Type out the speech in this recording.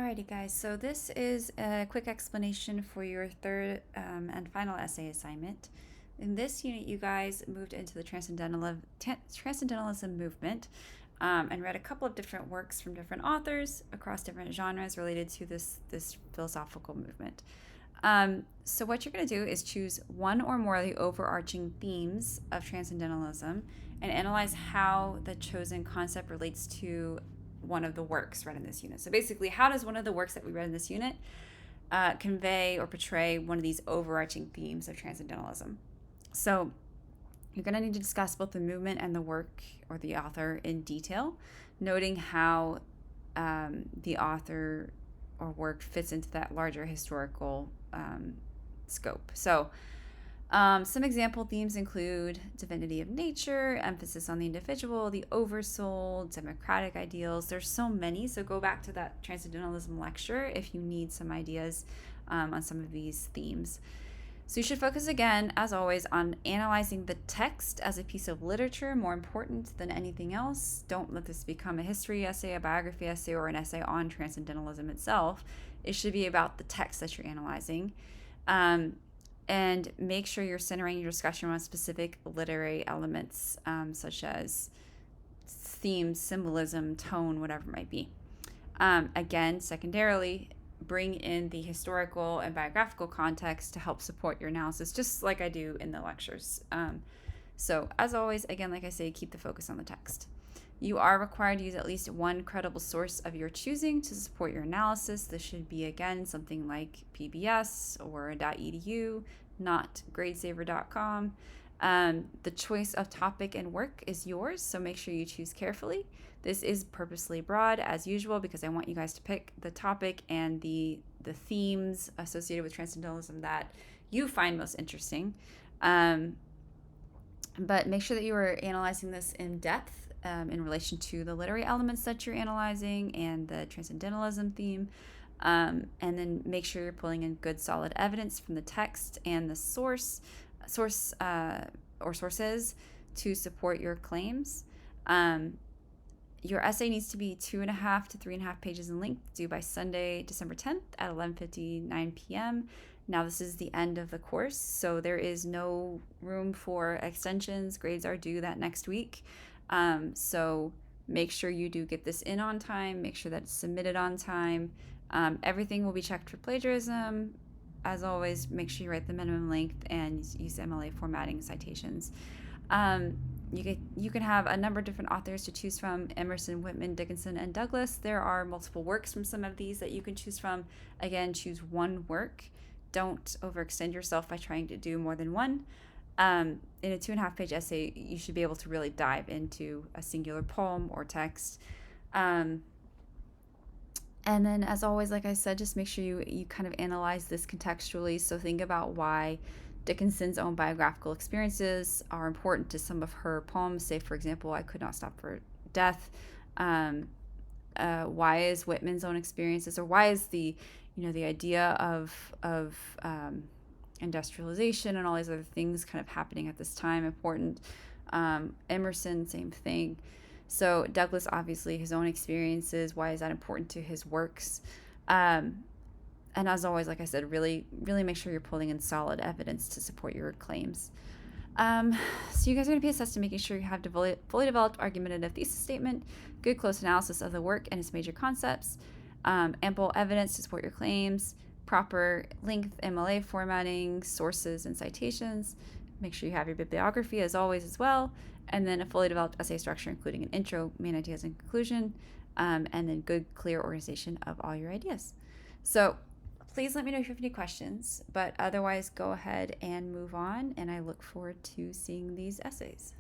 Alrighty guys, so this is a quick explanation for your third and final essay assignment. In this unit, you guys moved into the Transcendentalism movement and read a couple of different works from different authors across different genres related to this philosophical movement. So what you're going to do is choose one or more of the overarching themes of Transcendentalism and analyze how the chosen concept relates to one of the works read in this unit. So basically, how does one of the works that we read in this unit convey or portray one of these overarching themes of Transcendentalism? So you're going to need to discuss both the movement and the work or the author in detail, noting how the author or work fits into that larger historical scope. So some example themes include divinity of nature, emphasis on the individual, the oversoul, democratic ideals. There's so many, so go back to that Transcendentalism lecture if you need some ideas on some of these themes. So you should focus again, as always, on analyzing the text as a piece of literature, more important than anything else. Don't let this become a history essay, a biography essay, or an essay on Transcendentalism itself. It should be about the text that you're analyzing. And make sure you're centering your discussion on specific literary elements, such as themes, symbolism, tone, whatever it might be. Again, secondarily, bring in the historical and biographical context to help support your analysis, just like I do in the lectures. So as always, again, like I say, keep the focus on the text. You are required to use at least one credible source of your choosing to support your analysis. This should be, again, something like PBS or .edu, not gradesaver.com. The choice of topic and work is yours, so make sure you choose carefully. This is purposely broad, as usual, because I want you guys to pick the topic and the themes associated with Transcendentalism that you find most interesting. But make sure that you are analyzing this in depth in relation to the literary elements that you're analyzing and the Transcendentalism theme. And then make sure you're pulling in good solid evidence from the text and the source or sources to support your claims. Your essay needs to be 2.5 to 3.5 pages in length, due by Sunday, December 10th at 11:59 p.m. Now, this is the end of the course, so there is no room for extensions. Grades are due that next week. So make sure you do get this in on time. Make sure that it's submitted on time. Everything will be checked for plagiarism. As always, make sure you write the minimum length and use MLA formatting citations. You can have a number of different authors to choose from: Emerson, Whitman, Dickinson, and Douglas. There are multiple works from some of these that you can choose from. Again, choose one work. Don't overextend yourself by trying to do more than one. In a 2.5-page essay, you should be able to really dive into a singular poem or text. And then, as always, like I said, just make sure you kind of analyze this contextually. So think about why Dickinson's own biographical experiences are important to some of her poems. Say, for example, I Could Not Stop for Death. Why is Whitman's own experiences, or why is the idea of industrialization and all these other things kind of happening at this time important? Emerson, same thing. So Douglas, obviously, his own experiences. Why is that important to his works? And as always, like I said, really, really make sure you're pulling in solid evidence to support your claims. So you guys are going to be assessed in making sure you have fully developed argumentative thesis statement, good close analysis of the work and its major concepts, ample evidence to support your claims, proper length MLA formatting, sources and citations. Make sure you have your bibliography, as always, as well, and then a fully developed essay structure, including an intro, main ideas, and conclusion, and then good, clear organization of all your ideas. So please let me know if you have any questions, but otherwise go ahead and move on, and I look forward to seeing these essays.